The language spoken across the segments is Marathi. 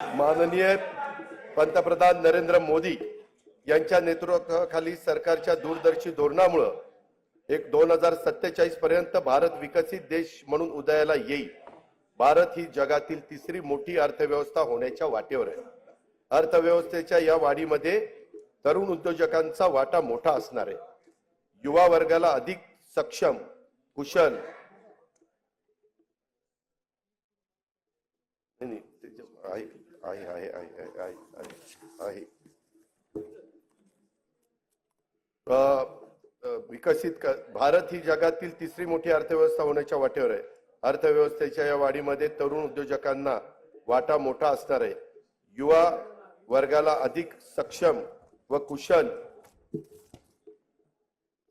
माननीय पंतप्रधान नरेंद्र मोदी यांच्या नेतृत्वाखाली सरकारच्या दूरदर्शी धोरणामुळे एक 2047 पर्यंत भारत विकसित देश म्हणून उदयाला येईल। भारत ही जगातील तिसरी मोठी अर्थव्यवस्था होण्याच्या वाटेवर आहे। अर्थव्यवस्थेच्या या वाढीमध्ये तरुण उद्योजकांचा वाटा मोठा असणार आहे। युवा वर्गाला अधिक सक्षम, कुशल विकसित भारत ही जगातील तिसरी मोठी अर्थव्यवस्था होण्याच्या वाटेवर आहे। अर्थव्यवस्थेच्या या वाढीमध्ये तरुण उद्योजकांना वाटा मोठा असणार आहे। युवा वर्गाला अधिक सक्षम व कुशल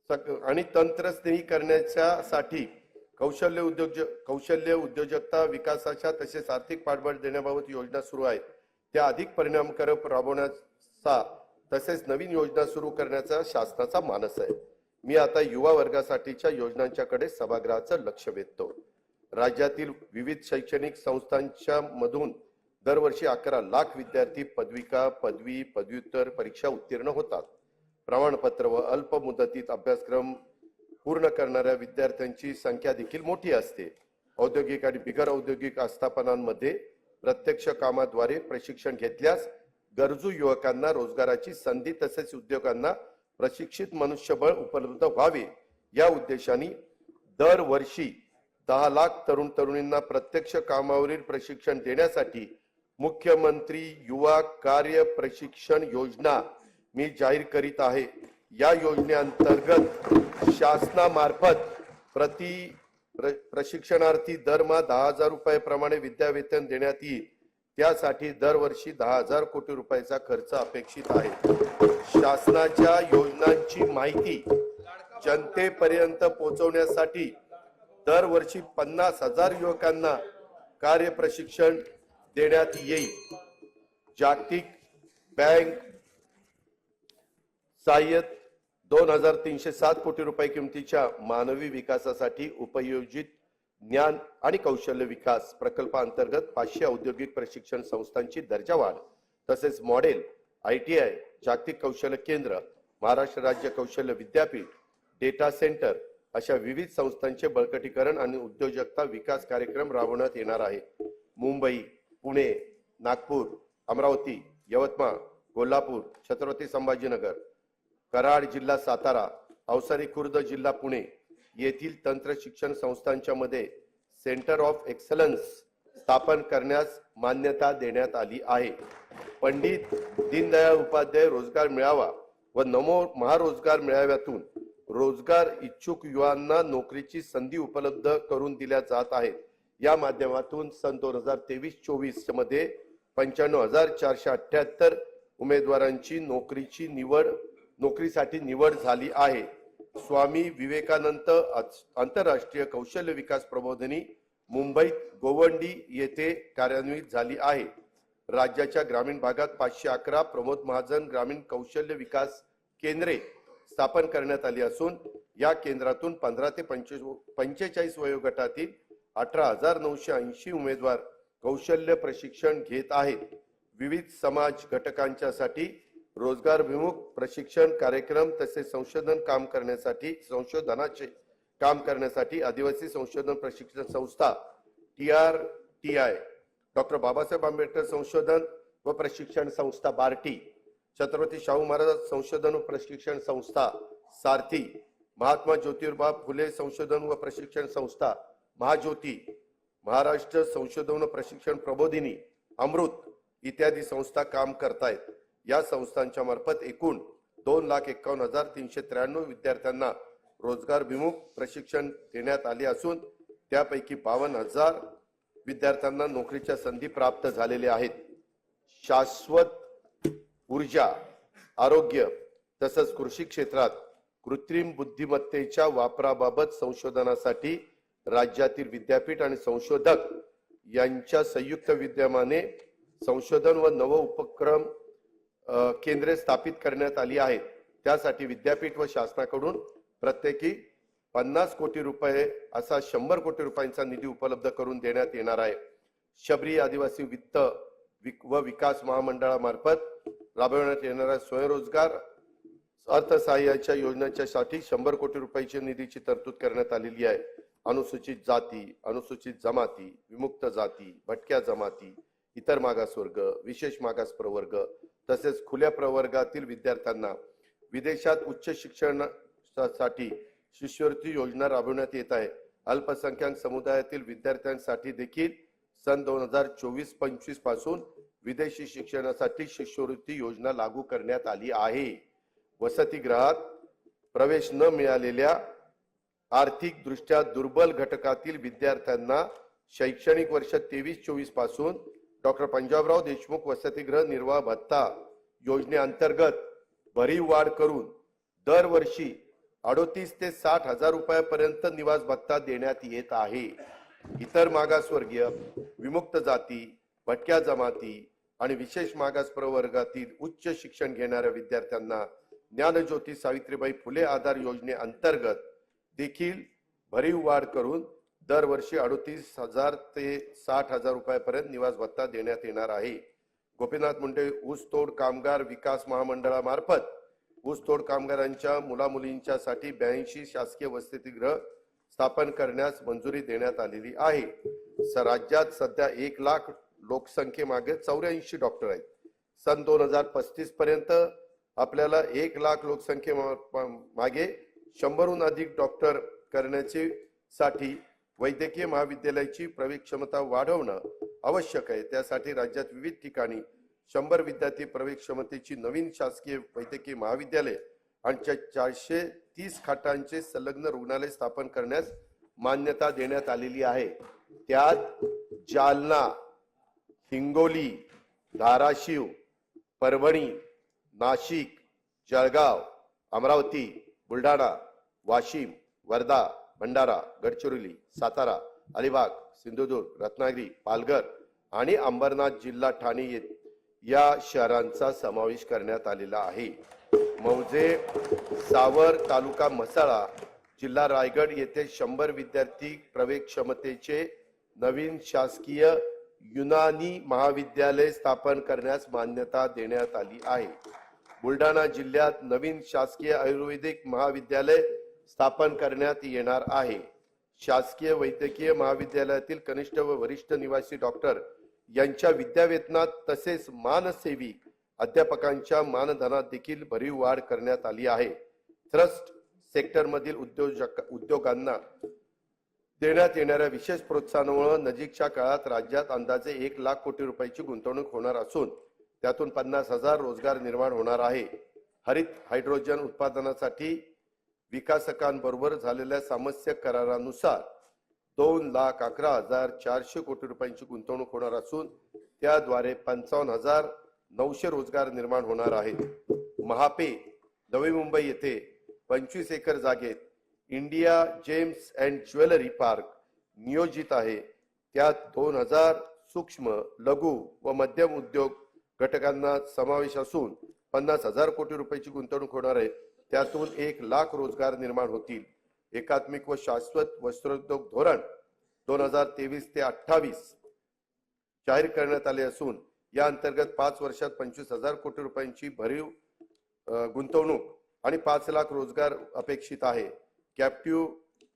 आणि तंत्रस्नेही करण्यासाठी कौशल्य उद्योजकता विकासाच्या तसेच आर्थिक पाठबळ देण्याबाबत योजना सुरू आहेत। त्या अधिक परिणामकारक राबवण्याचा तसेच नवीन योजना सुरू करण्याचा शासनाचा मानस आहे। मी आता युवा वर्गासाठीच्या योजनांच्याकडे सभागृहाचं लक्ष वेधतो। राज्यातील विविध शैक्षणिक संस्थांच्या मधून दरवर्षी 11 लाख विद्यार्थी पदविका, पदवी, पदव्युत्तर परीक्षा उत्तीर्ण होतात। प्रमाणपत्र व अल्प मुदतीत अभ्यासक्रम पूर्ण करणाऱ्या विद्यार्थ्यांची संख्या देखील मोठी असते। औद्योगिक आणि बिगर औद्योगिक आस्थापनांमध्ये प्रत्यक्ष कामाद्वारे प्रशिक्षण घेतल्यास गरजू युवकांना रोजगाराची संधी तसेच उद्योगांना प्रशिक्षित मनुष्यबळ उपलब्ध व्हावे या उद्देशाने दरवर्षी 10 लाख तरुण तरुणींना प्रत्यक्ष कामावरील प्रशिक्षण देण्यासाठी मुख्यमंत्री युवा कार्य प्रशिक्षण योजना मी जाहीर करीत आहे। या योजनेअंतर्गत शासनामार्फत प्रति प्रशिक्षणार्थी दरमहा 10,000 रुपये प्रमाणे विद्यावेतन देण्यात येईल। त्यासाठी दरवर्षी 10,000 कोटी रुपयाचा खर्च अपेक्षित आहे। शासनाच्या योजनांची माहिती जनतेपर्यंत पोहोचवण्यासाठी दरवर्षी 50,000 युवकांना कार्य प्रशिक्षण देण्यात येईल। जागतिक बँक सहाय्यित 2,307 कोटी रुपये किमतीच्या मानवी विकासासाठी उपयोजित ज्ञान आणि कौशल्य विकास प्रकल्पांतर्गत 500 औद्योगिक प्रशिक्षण संस्थांची दर्जा वाढ तसेच मॉडेल ITI, जागतिक कौशल्य केंद्र, महाराष्ट्र राज्य कौशल्य विद्यापीठ, डेटा सेंटर अशा विविध संस्थांचे बळकटीकरण आणि उद्योजकता विकास कार्यक्रम राबवण्यात येणार आहे। मुंबई, पुणे, नागपूर, अमरावती, यवतमाळ, कोल्हापूर, छत्रपती संभाजीनगर, कराड जिल्हा सातारा, अवसारी खुर्द जिल्हा पुणे येथील तंत्र शिक्षण संस्थांच्या मध्ये सेंटर ऑफ एक्सलन्स स्थापन करण्यास मान्यता देण्यात आली आहे। पंडित दीनदयाळ उपाध्याय रोजगार मेळावा व नमो महारोजगार मेळाव्यातून रोजगार इच्छुक युवांना नोकरीची संधी उपलब्ध करून दिल्या जात आहेत। या माध्यमातून सन 2023-24 मध्ये 95,478 उमेदवारांची नोकरीसाठी निवड झाली आहे। स्वामी विवेकानंद आंतरराष्ट्रीय कौशल्य विकास प्रबोधिनी मुंबईत गोवंडी येथे कार्यान्वित झाली आहे। राज्याच्या ग्रामीण भागात 511 प्रमोद महाजन ग्रामीण कौशल्य विकास केंद्रे स्थापन करण्यात आली असून या केंद्रातून 15 ते 45 वयोगटातील 18,980 उमेदवार कौशल्य प्रशिक्षण घेत आहेत। विविध समाज घटकांच्यासाठी रोजगारभिमुख प्रशिक्षण कार्यक्रम तसेच संशोधनाचे काम करण्यासाठी आदिवासी संशोधन प्रशिक्षण संस्था TRTI, डॉक्टर बाबासाहेब आंबेडकर संशोधन व प्रशिक्षण संस्था बार्टी, छत्रपती शाहू महाराज संशोधन व प्रशिक्षण संस्था सारथी, महात्मा ज्योतिबा फुले संशोधन व प्रशिक्षण संस्था महाज्योती, महाराष्ट्र संशोधन व प्रशिक्षण प्रबोधिनी अमृत इत्यादी संस्था काम करतायत। या संस्थांच्या मार्फत एकूण 2,51,393 विद्यार्थ्यांना रोजगारभिमुख प्रशिक्षण देण्यात आले असून त्यापैकी 52,000 विद्यार्थ्यांना नोकरीच्या संधी प्राप्त झालेल्या आहेत। शाश्वत ऊर्जा, आरोग्य तसंच कृषी क्षेत्रात कृत्रिम बुद्धिमत्तेच्या वापराबाबत संशोधनासाठी राज्यातील विद्यापीठ आणि संशोधक यांच्या संयुक्त विद्यमाने संशोधन व नव उपक्रम केंद्रे स्थापित करण्यात आली आहेत। त्यासाठी विद्यापीठ व शासनाकडून प्रत्येकी 50 कोटी रुपये असा 100 कोटी रुपयांचा निधी उपलब्ध करून देण्यात येणार आहे। शबरी आदिवासी वित्त व विकास महामंडळामार्फत राबविण्यात येणाऱ्या स्वयंरोजगार अर्थसहाय्याच्या योजनांच्यासाठी 100 कोटी रुपयाची निधीची तरतूद करण्यात आलेली आहे. अनुसूचित जाती, अनुसूचित जमाती, विमुक्त जाती, भटक्या जमाती, इतर मागासवर्ग, विशेष मागास प्रवर्ग तसेच खुल्या प्रवर्गातील विद्यार्थ्यांना विदेशात उच्च शिक्षणासाठी शिष्यवृत्ती योजना राबवण्यात येत आहे. अल्पसंख्याक समुदायातील विद्यार्थ्यांसाठी देखील सन 2024-25 पासून विदेशी शिक्षणासाठी शिष्यवृत्ती योजना लागू करण्यात आली आहे. वसतिगृहात प्रवेश न मिळालेल्या आर्थिक दृष्ट्या दुर्बल घटकातील विद्यार्थ्यांना शैक्षणिक वर्ष 23-24 पासून डॉक्टर पंजाबराव देशमुख वसतिगृह निर्वाह भत्ता योजनेअंतर्गत भरीव वाढ करून दरवर्षी 38 ते 60 हजार रुपयापर्यंत निवास भत्ता देण्यात येत आहे. इतर मागासवर्गीय, विमुक्त जाती, भटक्या जमाती आणि विशेष मागास प्रवर्गातील उच्च शिक्षण घेणाऱ्या विद्यार्थ्यांना ज्ञानज्योती सावित्रीबाई फुले आधार योजनेअंतर्गत देखील भरीव वाढ करून दरवर्षी 38,000 ते 60,000 रुपयापर्यंत निवास भत्ता देण्यात येणार आहे. गोपीनाथ मुंडे ऊसतोड कामगार विकास महामंडळामार्फत ऊसतोड कामगारांच्या मुलामुलींच्यासाठी 82 शासकीय वसतिगृह स्थापन करण्यास मंजुरी देण्यात आलेली आहे. राज्यात सध्या 1 लाख लोकसंख्येमागे 84 डॉक्टर आहेत. सन 2035 पर्यंत आपल्याला 1 लाख लोकसंख्येमागे 100हून अधिक डॉक्टर करण्याची साठी वैद्यकीय महाविद्यालयाची प्रवेश क्षमता वाढवणं आवश्यक आहे. त्यासाठी राज्यात विविध ठिकाणी 100 विद्यार्थी प्रवेश क्षमतेची नवीन शासकीय वैद्यकीय महाविद्यालय आणि 430 खाटांचे संलग्न रुग्णालय स्थापन करण्यास मान्यता देण्यात आलेली आहे. त्यात जालना, हिंगोली, धाराशिव, परभणी, नाशिक, जळगाव, अमरावती, बुलढाणा, वाशिम, वर्धा, भंडारा, गडचिरोली, सातारा, अलिबाग, सिंधुदुर्ग, रत्नागिरी, पालघर आणि अंबरनाथ जिल्हा ठाणे या शहरांचा समावेश करण्यात आलेला आहे. मौजे, सावर तालुका म्हसळा, जिल्हा रायगड येथे 100 विद्यार्थी प्रवेश क्षमतेचे नवीन शासकीय युनानी महाविद्यालय स्थापन करण्यास मान्यता देण्यात आली आहे. बुलढाणा जिल्ह्यात नवीन शासकीय आयुर्वेदिक महाविद्यालय स्थापन करण्यात येणार आहे. शासकीय वैद्यकीय महाविद्यालयातील कनिष्ठ व वरिष्ठ निवासी डॉक्टर यांच्या विद्यावेतनात तसेच मानसेवी अध्यापकांच्या मानधनात देखील भरीव वाढ करण्यात आली आहे. ट्रस्ट सेक्टरमधील उद्योगांना देण्यात येणाऱ्या विशेष प्रोत्साहनामुळे नजीकच्या काळात राज्यात अंदाजे 1 लाख कोटी रुपयाची गुंतवणूक होणार असून त्यातून 50,000 रोजगार निर्माण होणार आहे. हरित हायड्रोजन उत्पादनासाठी विकासकांबरोबर झालेल्या सामंजस्य करारानुसार 2,11,400 कोटी रुपयांची गुंतवणूक होणार असून त्याद्वारे 55,900 रोजगार निर्माण होणार आहेत. महापे नवी मुंबई येथे 25 एकर जागेत India gems and jewellery park नियोजित आहे. त्यात 2,000 सूक्ष्म, लघु व मध्यम उद्योग घटकांना समावेश असून 50,000 कोटी रुपयाची गुंतवणूक होणार आहे. त्यातून 1 लाख रोजगार निर्माण होतील. एकात्मिक व शाश्वत वस्त्रोद्योग धोरण 2023 ते 28 जाहीर करण्यात आले असून या अंतर्गत 5 वर्षात 25,000 कोटी रुपयांची भरीव गुंतवणूक आणि 5 लाख रोजगार अपेक्षित आहे. कॅप्टिव्ह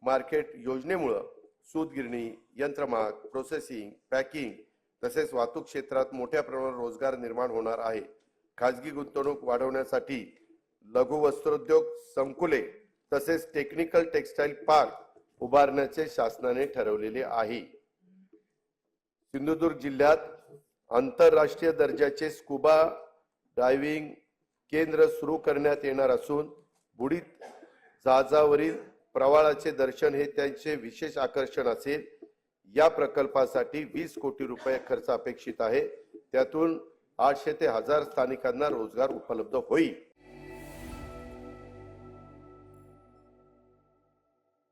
मार्केट योजनेमुळे सूतगिरणी, यंत्रमाग, प्रोसेसिंग, पॅकिंग तसेच वाहतूक क्षेत्रात मोठ्या प्रमाणात रोजगार निर्माण होणार आहे. खाजगी गुंतवणूक वाढवण्यासाठी लघु वस्त्रोद्योग संकुले तसेच टेक्निकल टेक्सटाईल पार्क उभारण्याचे शासनाने ठरवलेले आहे. सिंधुदुर्ग जिल्ह्यात आंतरराष्ट्रीय दर्जाचे स्कुबा डायव्हिंग केंद्र सुरू करण्यात येणार असून बुडीत जहाजावरील प्रवाळाचे दर्शन हे त्यांचे विशेष आकर्षण असेल. या प्रकल्पासाठी 20 कोटी रुपये खर्च अपेक्षित आहे. त्यातून 800 ते 1000 स्थानिकांना रोजगार उपलब्ध होईल.